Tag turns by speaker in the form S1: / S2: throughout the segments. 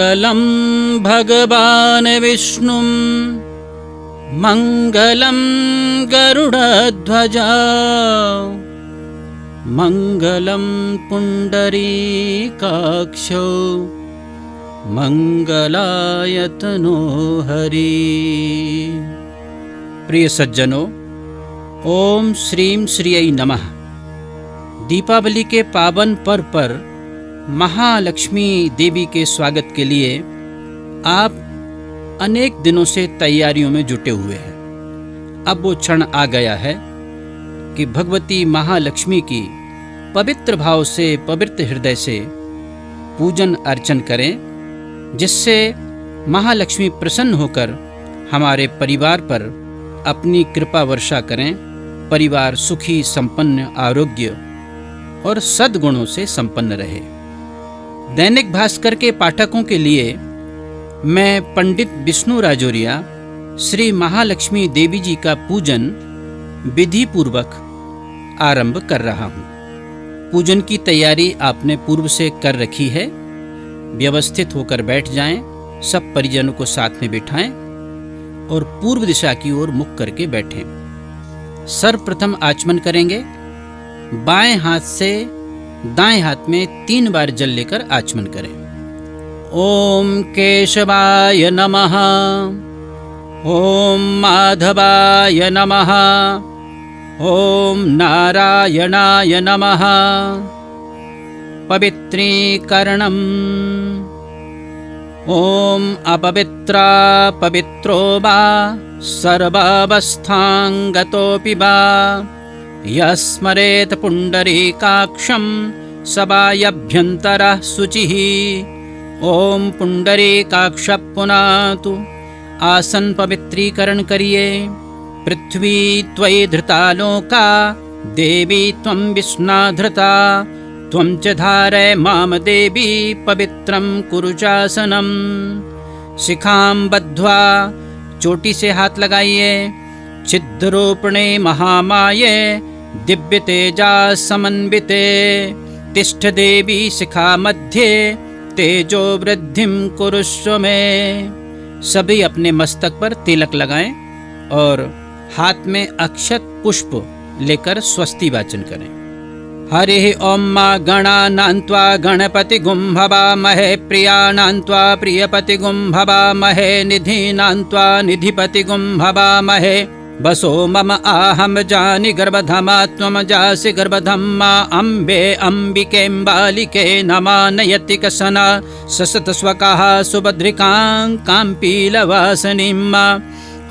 S1: मङ्गलं भगवान् विष्णुं मङ्गलं गरुडध्वजा मङ्गलं पुण्डरीकाक्षो मंगलायतनो हरि। प्रिय सज्जनों, ओम श्रीम श्रीयै नमः। दीपावली के पावन पर्व पर महालक्ष्मी देवी के स्वागत के लिए आप अनेक दिनों से तैयारियों में जुटे हुए हैं। अब वो क्षण आ गया है कि भगवती महालक्ष्मी की पवित्र भाव से, पवित्र हृदय से पूजन अर्चन करें, जिससे महालक्ष्मी प्रसन्न होकर हमारे परिवार पर अपनी कृपा वर्षा करें। परिवार सुखी, संपन्न, आरोग्य और सद्गुणों से संपन्न रहे। दैनिक भास्कर के पाठकों के लिए मैं पंडित विष्णु राजौरिया श्री महालक्ष्मी देवी जी का पूजन विधि पूर्वक आरंभ कर रहा हूँ। पूजन की तैयारी आपने पूर्व से कर रखी है। व्यवस्थित होकर बैठ जाएं, सब परिजनों को साथ में बिठाएं और पूर्व दिशा की ओर मुख करके बैठें। सर्वप्रथम आचमन करेंगे। बाएं हाथ से दाएं हाथ में 3 बार जल लेकर आचमन करें। ओम केशवाय नमः, ओम माधवाय नमः, ओम नारायणाय नमः। पवित्रीकरणम्। ओम अपवित्रा पवित्रो वा सर्वावस्थांगतोऽपि वा यस्मरेत् पुण्डरीकाक्षं सवायभ्यन्तरः शुचिः। ओम पुण्डरीकाक्ष पुनातु। आसन पवित्रीकरण करिए। पृथ्वी त्वयि धृता लोका, देवी त्वं विष्णा धृता, त्वं च धारय माम देवी पवित्रं कुरु चासनं। शिखां बद्ध्वा, चोटी से हाथ लगाइए। छिद्रूपिणे महामाये दिव्य तेजा समन्विते, तिष्ठ देवी शिखा मध्ये तेजो वृद्धिं कुरुष्व मे। सभी अपने मस्तक पर तिलक लगाएं और हाथ में अक्षत पुष्प लेकर स्वस्ति वाचन करें। हरिः ओम मा गणानान्त्वा गणपतिगुं भवामहे, प्रियाणान्त्वा प्रियपतिगुं भवामहे, निधीनान्त्वा निधिपतिगुं भवामहे। वसो मम आहम जानि गर्भधमा त्वं जासि गर्भधम्मा। अम्बे अम्बिकेऽम्बालिके नमानयति कसना, ससतस्वकाः सुभद्रिकां काम्पीलवासिनीं।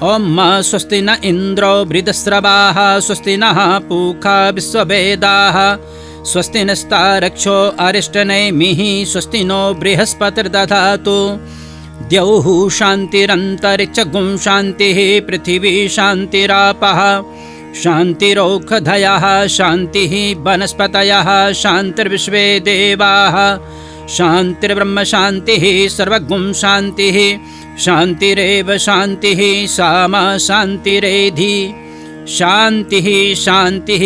S1: ओम स्वस्ति न इंद्रो बृहस्रवाः, स्वस्ति नः पूषा विश्ववेदाः, स्वस्ति नस्तारक्षो अरिष्टनेमिः, स्वस्ति नो बृहस्पतिर्दधातु। द्यौः शान्तिरन्तरिक्षगुं शान्तिः, पृथिवी शान्तिरापः शान्तिरोषधयः, शान्तिः वनस्पतयः, शान्तिर्विश्वे देवाः, शान्तिर्ब्रह्म शान्तिः, सर्वगुं शान्तिः, शान्तिरेव शान्तिः, सामा शान्तिरेधि। शान्तिः शान्तिः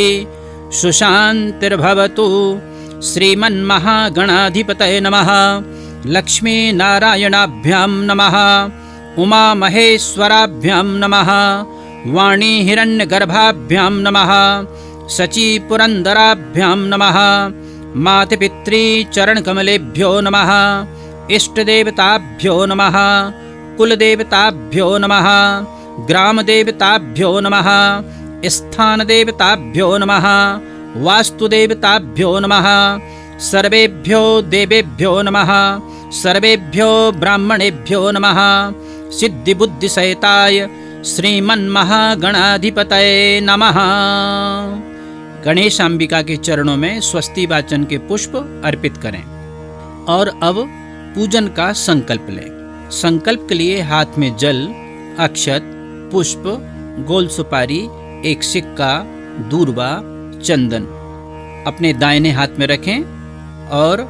S1: सुशान्तिर्भवतु। श्रीमन्महागणाधिपतये नमः। लक्ष्मी नारायणाभ्यां नमः। उमा महेश्वराभ्यां नमः। वाणी हिरण्यगर्भाभ्यां नमः। शची पुरन्दराभ्यां नमः। मातृपितृ चरणकमलेभ्यो नमः। इष्टदेवताभ्यो नमः। कुलदेवताभ्यो नमः। ग्रामदेवताभ्यो नमः। स्थानदेवताभ्यो नमः। वास्तुदेवताभ्यो नमः। सर्वेभ्यो देवेभ्यो नमः। सर्वेभ्यो ब्राह्मणेभ्यो नमः। सिद्धिबुद्धिसहिताय श्रीमन्महागणाधिपतये नमः। गणेशांबिका के चरणों में स्वस्ति वाचन के पुष्प अर्पित करें और अब पूजन का संकल्प लें। संकल्प के लिए हाथ में जल, अक्षत, पुष्प, गोल सुपारी, एक सिक्का, दूर्वा, चंदन अपने दाहिने हाथ में रखें और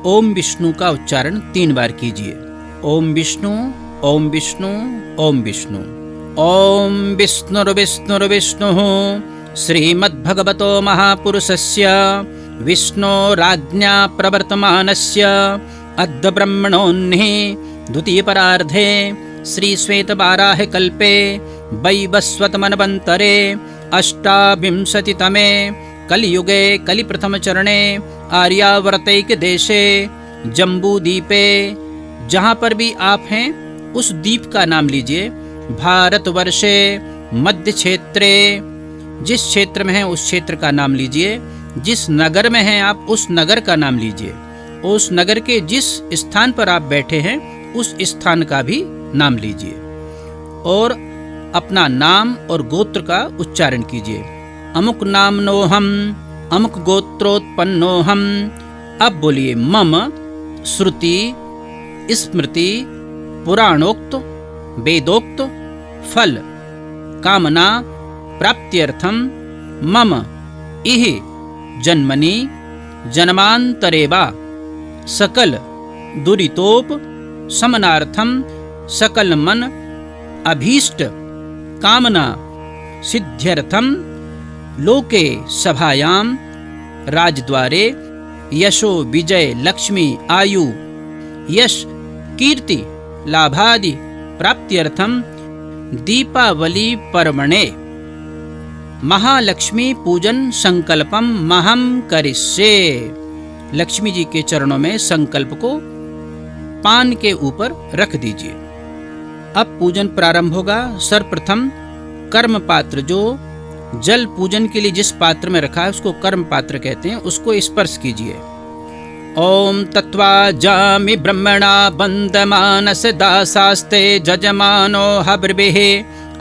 S1: ओम विष्णु का उच्चारण 3 बार कीजिए। ओम विष्णु, ओम विष्णु, ओम विष्णु। ओम विष्णुर्विष्णुर्विष्णुः श्रीमद्भगवतो महापुरुषस्य विष्णोराज्ञा प्रवर्तमानस्य अद्य ब्रह्मणोन्हि द्वितीय परार्धे श्री श्वेत बाराह कल्पे वैवस्वत मनवंतरे अष्टाविंशतितमे कलियुगे कलि प्रथम चरणे आर्यावर्तैक देशे जम्बू द्वीपे, जहाँ पर भी आप हैं उस द्वीप का नाम लीजिए। भारतवर्षे मध्य क्षेत्रे, जिस क्षेत्र में हैं उस क्षेत्र का नाम लीजिए। जिस नगर में हैं आप उस नगर का नाम लीजिए। उस नगर के जिस स्थान पर आप बैठे हैं उस स्थान का भी नाम लीजिए और अपना नाम और गोत्र का उच्चारण कीजिए। अमुक नामनोहम, अमुक गोत्रोत्पन्नोहम। अब बोलिए मम श्रुति स्मृति पुराणोक्त वेदोक्त फल कामना प्राप्त्यर्थम मम इह जन्मनि जन्मांतरेवा सकल दुरितोप समनार्थम सकल मन अभीष्ट कामना सिद्ध्यर्थम लोके सभायाम राजद्वारे यशो विजय लक्ष्मी आयु यश कीर्ति लाभादि प्राप्त्यर्थम दीपावली पर्वणे महालक्ष्मी पूजन संकल्पम महम करिष्ये। लक्ष्मी जी के चरणों में संकल्प को पान के ऊपर रख दीजिए। अब पूजन प्रारंभ होगा। सर्वप्रथम कर्म पात्र, जो जल पूजन के लिए जिस पात्र में रखा है उसको कर्म पात्र कहते हैं, उसको स्पर्श कीजिए। ओम तत्वा जामि ब्रह्मणा बंदमानस दासास्ते जजमानो हब्रभिः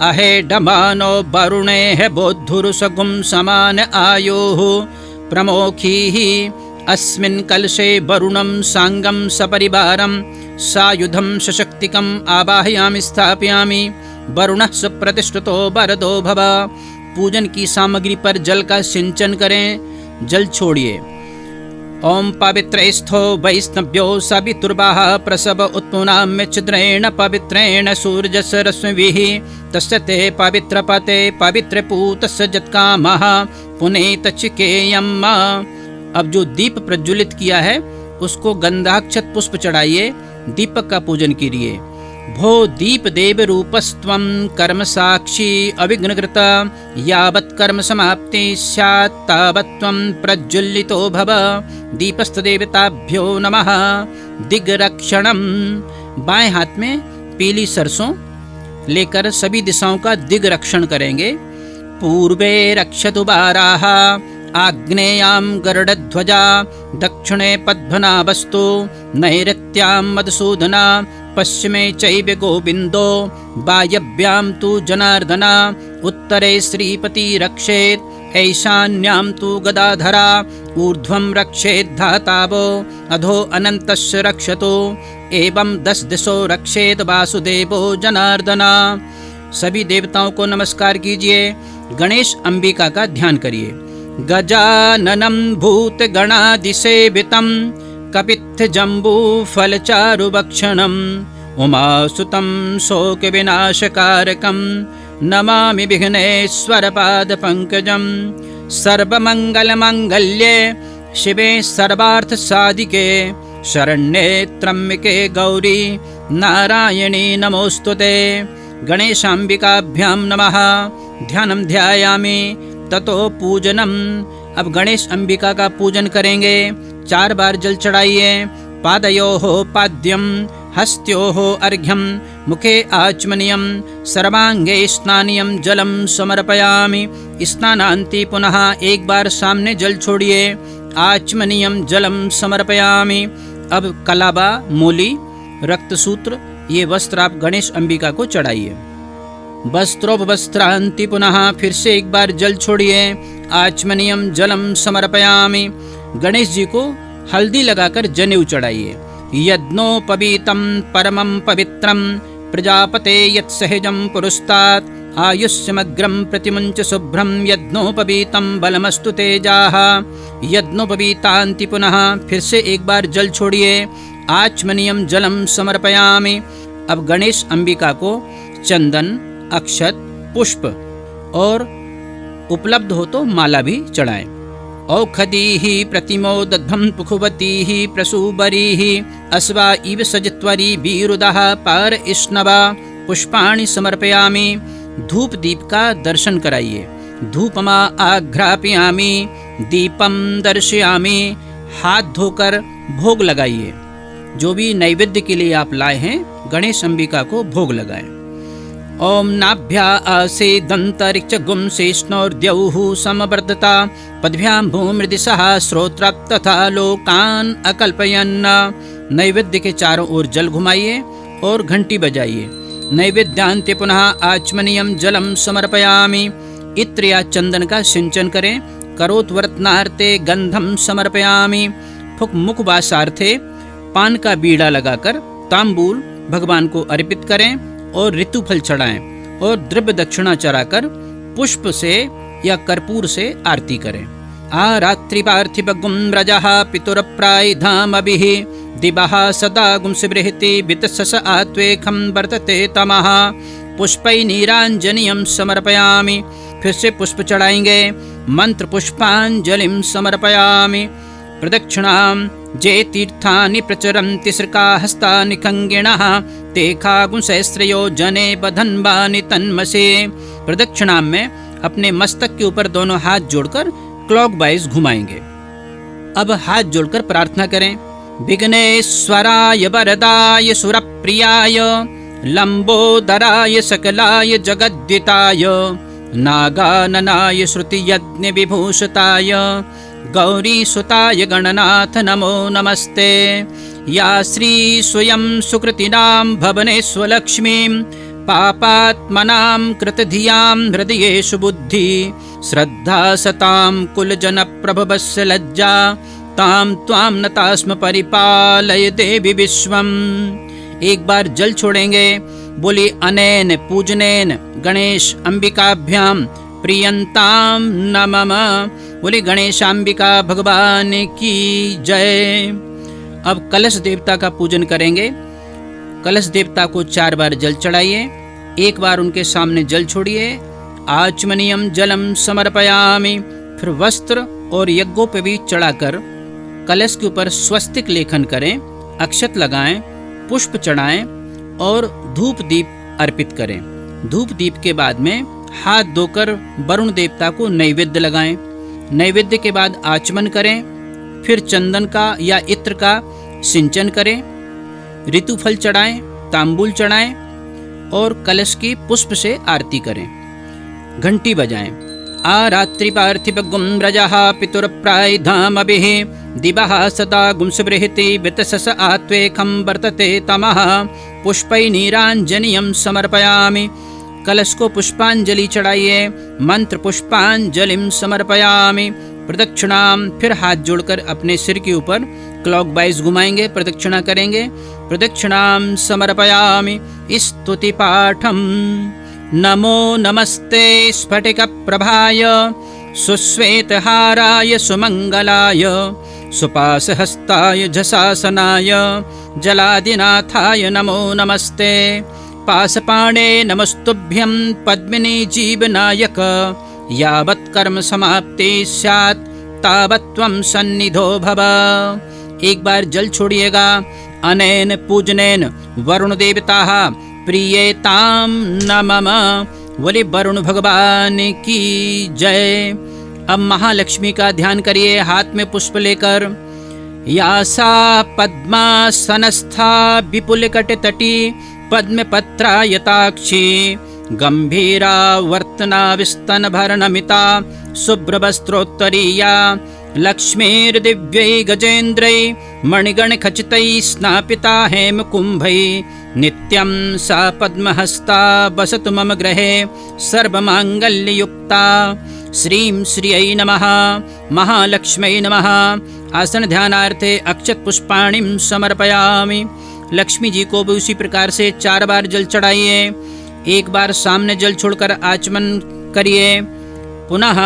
S1: अहे डमानो वरुणे है बोद्धुरुसगुम समान आयोः प्रमोखीः अस्मिन् कलशे वरुणं सांगं सपरिवारं सायुधं सशक्तिकम् आवाहयामि स्थापयामि वरुणः सुप्रतिष्ठितो वरदो भव। पूजन की सामग्री पर जल का सिंचन करें, जल छोड़िए। ओम पवित्रस्थो वैष्णव्यो सवितुर्वाह प्रसव उत्पुनाम्य छिद्रेण पवित्रेण सूर्यस्य रश्मिभिः तस्य ते पवित्र पते पवित्र पूतस्य जत्कामः पुनीत चिकेयम्। अब जो दीप प्रज्वलित किया है उसको गंधाक्षत पुष्प चढ़ाइए, दीपक का पूजन कीजिए। भो दीप देव रूपस्त्वं कर्म साक्षी अविघ्नकृत यावत् कर्म समाप्ति स्यात् तावत् त्वं प्रज्वलितो भव। दीपस्थ देवताभ्यो नमः। दिग्रक्षणम, बाएं हाथ में पीली सरसों लेकर सभी दिशाओं का दिग्रक्षण करेंगे। पूर्वे रक्षतु बाराः आग्नेयां गरुडध्वजा दक्षिणे पद्मना वस्तु नैऋत्यां मधुसूदना पश्चिमे चैव गोविन्दो वायव्यां तु जनार्दना उत्तरे श्रीपति रक्षेत् ईशान्यां तु गदाधरा ऊर्ध्वं रक्षेत् धातावो अधो अनन्तस्य रक्षतु एवं 10 दिशो रक्षेत् वासुदेवो जनार्दना। सभी देवताओं को नमस्कार कीजिए। गणेश अंबिका का ध्यान करिए। गजाननं भूतगणादिसेवितं कपित्थजम्बूफलचारुभक्षणं उमासुतं शोकविनाशकारकं नमामि विघ्नेश्वरपादपङ्कजं। सर्वमङ्गलमाङ्गल्ये शिवे सर्वार्थसाधिके शरण्ये त्र्यम्बके गौरी नारायणी नमोस्तुते। गणेशाम्बिकाभ्यां नमः। ध्यानं ध्यायामि ततो पूजनम। अब गणेश अंबिका का पूजन करेंगे। 4 बार जल चढ़ाइए। पादयोः पाद्यम हस्त्योः अर्घ्यम मुखे आचमनीयम सर्वांगे स्नानीयम जलम समर्पयामि। स्नानांति पुनः 1 बार सामने जल छोड़िए। आचमनीयम जलम समर्पयामि। अब कलाबा, मूली, रक्तसूत्र ये वस्त्र आप गणेश अंबिका को चढ़ाइए। वस्त्रोपवस्त्रांति पुनः फिर से 1 बार जल छोड़िए। आचमनीयम जलम समर्पयामि। गणेश जी को हल्दी लगाकर जनेऊ चढ़ाइए। यज्ञोपवीतं परमं पवित्रं प्रजापते यत्सहजं पुरस्तात् आयुष्यमग्रं प्रतिमुञ्च शुभ्रं यज्ञोपवीतं बलमस्तु तेजाः। यज्ञोपवीतांति पुनः फिर से 1 बार जल छोड़िए। आचमनीयम जलम समर्पयामि। अब गणेश अंबिका को चंदन, अक्षत, पुष्प और उपलब्ध हो तो माला भी चढ़ाएं। औषधीः प्रतिमोदध्वं पुखुवतीः प्रसूबरीः अस्वा इव सजत्वरी बीरुदः पार इष्णवा पुष्पाणि समर्पयामि। धूप दीप का दर्शन कराइए। धूपमा आघ्रापयामि दीपम दर्शयामि। हाथ धोकर भोग लगाइए। जो भी नैवेद्य के लिए आप लाए हैं गणेश अंबिका को भोग लगाएं। ओम नाभ्या आसेदंतरिक्ष गुम शेष्णोर्द्यौः समवर्धता पद्भ्यां भूमृदिशः श्रोत्र तथा लोकान अकल्पयन्। नैवेद्य के चारों ओर जल घुमाइए और घंटी बजाइए। नैवेद्यांते पुनः आचमनीयम जलम समर्पयामि। इत्र या चंदन का सिंचन करें। करोत्वर्तनार्थे गंधम समर्पयामि। मुख वासार्थे पान का बीड़ा लगाकर तांबूल भगवान को अर्पित करें और ऋतुफल चढ़ाएं और द्रव्य दक्षिणा चढ़ाकर पुष्प से या कर्पूर से आरती करें। आरात्रि पार्थिव गुम्रजः पितुरप्राय धामभिः दिवः सदा गुंसिबृहति वितसस आत्वेखं वर्तते तमः। पुष्पै नीरांजनियं समर्पयामि। फिर से पुष्प चढ़ाएंगे। मंत्र पुष्पांजलिं समर्पयामि। प्रदक्षिणां जे तीर्थानि प्रचरन्ति श्रृकाहस्तानि खंगिणः ते खागुंसहस्रयो जने बधन्वानि तन्मसे। प्रदक्षिणां में अपने मस्तक के ऊपर दोनों हाथ जोड़कर क्लॉकवाइज घुमाएंगे। अब हाथ जोड़कर प्रार्थना करें। विघ्नेश्वराय वरदाय सुरप्रियाय लंबोदराय सकलाय जगद्विताय नागाननाय श्रुति यज्ञ विभूषिताय गौरीसुताय गणनाथ नमो नमस्ते। या श्री स्वयं सुकृतिनां भवनेष्वलक्ष्मीं पापात्मनां कृतधियां हृदयेषु बुद्धि श्रद्धा सतां कुलजनप्रभवस्य लज्जा तां त्वां नतास्म परिपालय देवी विश्वम्। एक बार जल छोड़ेंगे। बोली अनेन पूजनेन गणेश अंबिकाभ्यां प्रियंताम नमः। बोली गणेशांबिका भगवान की जय। अब कलश देवता का पूजन करेंगे। कलश देवता को 4 बार जल चढ़ाइए। एक बार उनके सामने जल छोड़िए। आचमनीयम जलम समर्पयामि। फिर वस्त्र और यज्ञोपवीत चढ़ाकर कलश के ऊपर स्वस्तिक लेखन करें, अक्षत लगाएं, पुष्प चढ़ाएं और धूप दीप अर्पित करें। धूप दीप के बाद में हाथ धोकर वरुण देवता को नैवेद्य लगाएं। नैवेद्य के बाद आचमन करें। फिर चंदन का या इत्र का सिंचन करें। ऋतुफल चढ़ाएं, तांबूल चढ़ाएं और कलश की पुष्प से आरती करें। घंटी बजाएं। आरात्रि पार्थिव गुम्रजः पितुरप्राय धामभिः दिवः सदा गुंसिबृहति वितसस आत्वेखं वर्तते तमः। पुष्पै नीरांजनियं समर्पयामि। कलश को पुष्पांजलि चढ़ाइए। मंत्र पुष्पांजलिं समर्पयामि। प्रदक्षिणाम फिर हाथ जोड़कर अपने सिर के ऊपर क्लॉकवाइज घुमाएंगे, प्रदक्षिणा करेंगे। प्रदक्षिणाम समर्पयामि। स्तुति पाठम नमो नमस्ते स्फटिक प्रभाय सुश्वेतहाराय सुमंगलाय सुपासहस्ताय झसासनाय जलादिनाथाय नमो नमस्ते। पासपाणे नमस्तुभ्यं पद्मिनी जीवनायक यावत् कर्म समाप्ति स्यात् तावत् त्वं सन्निधो भव। एक बार जल छोड़िएगा। अनेन पूजनेन वरुण देवताः प्रियेतां नमः। बोले वरुण भगवान की जय। अब महालक्ष्मी का ध्यान करिए हाथ में पुष्प लेकर। या सा पद्मासनस्था विपुलकटतटी पद्मपत्रायताक्षी गंभीरा वर्तना विस्तनभरणमिता शुभ्रवस्त्रोत्तरीया लक्ष्मीर्दिव्यै गजेन्द्रै मणिगणखचितै स्नापिता हेमकुम्भै नित्यं सा पद्महस्ता वसतु मम गृहे सर्वमांगल्ययुक्ता। श्रीं श्रियै नमः। महालक्ष्म्यै नमः। आसन ध्यानार्थे अक्षत पुष्पाणिं समर्पयामि। लक्ष्मी जी को भी उसी प्रकार से 4 बार जल चढ़ाइए। एक बार सामने जल छोड़कर आचमन करिए। पुनः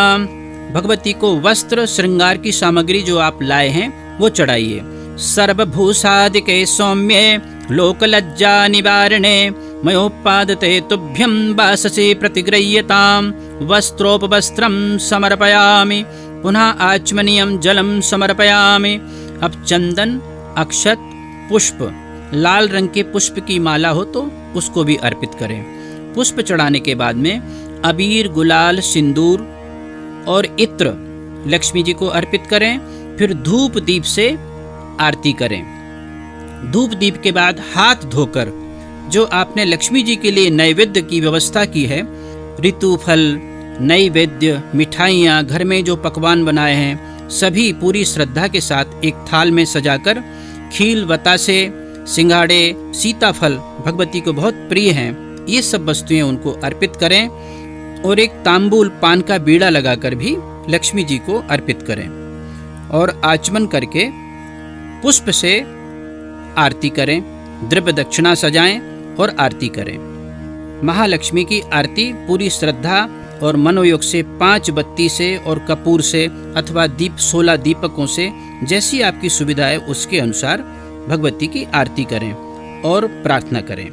S1: भगवती को वस्त्र श्रृंगार की सामग्री जो आप लाए हैं वो चढ़ाइए। सर्वभूषादिके सौम्ये लोकलज्जा निवारणे मयोपादते तुभ्यं वाससे प्रतिगृह्यतां। वस्त्रोपवस्त्रं समर्पयामि। पुनः आचमनीयं जलम समर्पयामि। अब चंदन, अक्षत, पुष्प, लाल रंग के पुष्प की माला हो तो उसको भी अर्पित करें। पुष्प चढ़ाने के बाद में अबीर, गुलाल, सिंदूर और इत्र लक्ष्मी जी को अर्पित करें। फिर धूप दीप से आरती करें। धूप दीप के बाद हाथ धोकर जो आपने लक्ष्मी जी के लिए नैवेद्य की व्यवस्था की है, ऋतु फल, नैवेद्य, मिठाइयाँ, घर में जो पकवान बनाए हैं, सभी पूरी श्रद्धा के साथ एक थाल में सजाकर खील, बतासे, सिंघाड़े, सीताफल भगवती को बहुत प्रिय हैं, ये सब वस्तुएं उनको अर्पित करें। और एक तांबूल पान का बीड़ा लगाकर भी लक्ष्मी जी को अर्पित करें और आचमन करके पुष्प से आरती करें, द्रव्य दक्षिणा सजाएं और आरती करें। महालक्ष्मी की आरती पूरी श्रद्धा और मनोयोग से 5 बत्ती से और कपूर से अथवा 16 दीपकों से, जैसी आपकी सुविधा है उसके अनुसार भगवती की आरती करें और प्रार्थना करें।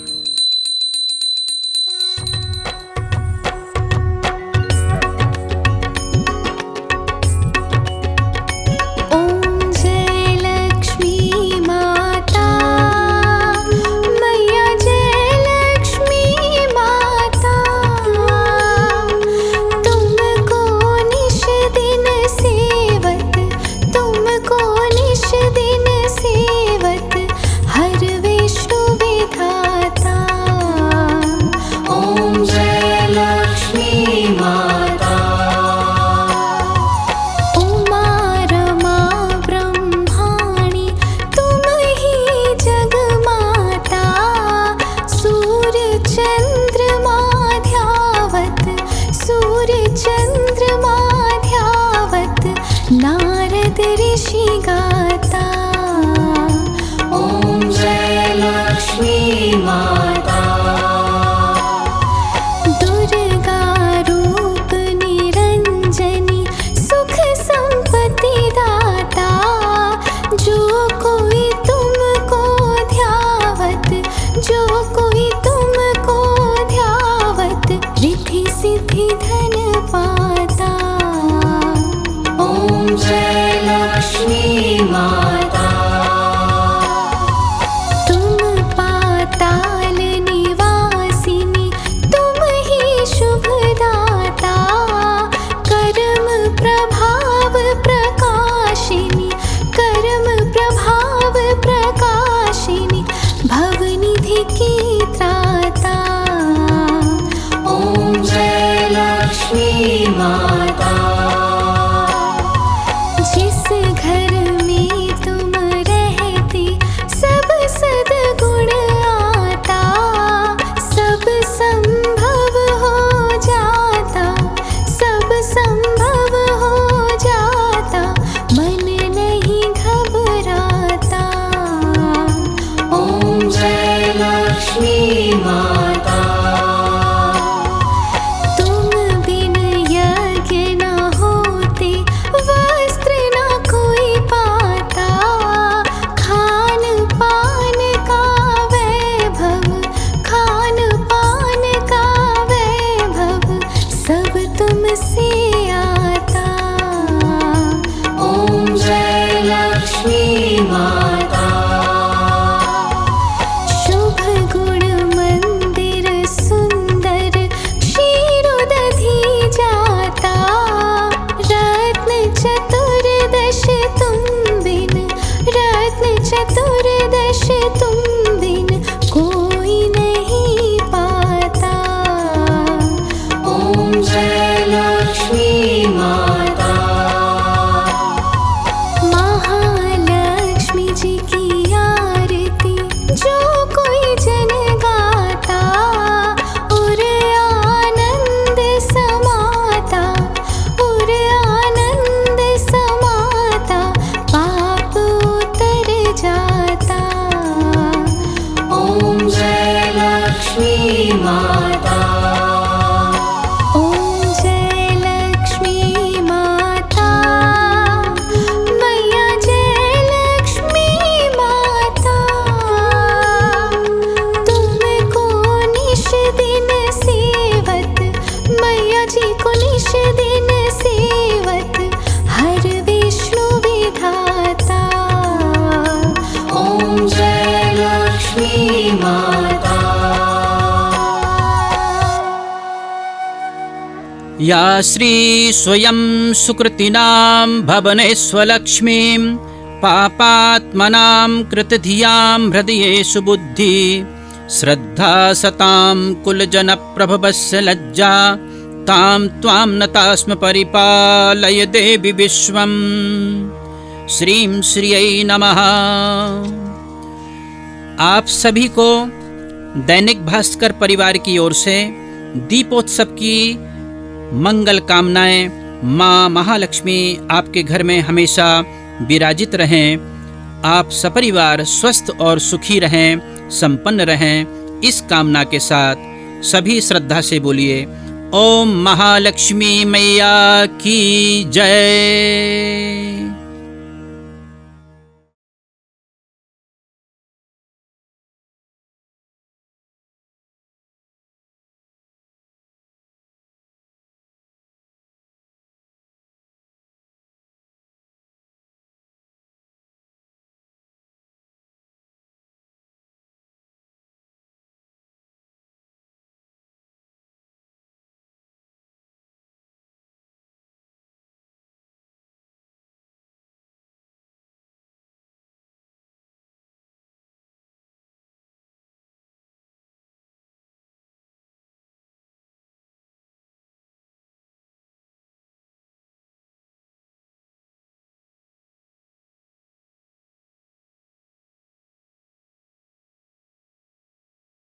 S1: या श्री स्वयं सुकृतिनां भवनेष्वलक्ष्मीं पापात्मनां कृतधियां हृदयेषु बुद्धि श्रद्धा सतां कुलजनप्रभवस्य लज्जा तां त्वां नतास्म परिपालय देवी विश्वम्। श्रीं श्रियै नमः। आप सभी को दैनिक भास्कर परिवार की ओर से दीपोत्सव की मंगल कामनाएं। माँ महालक्ष्मी आपके घर में हमेशा विराजित रहें। आप सपरिवार स्वस्थ और सुखी रहें, संपन्न रहें। इस कामना के साथ सभी श्रद्धा से बोलिए ओम महालक्ष्मी मैया की जय।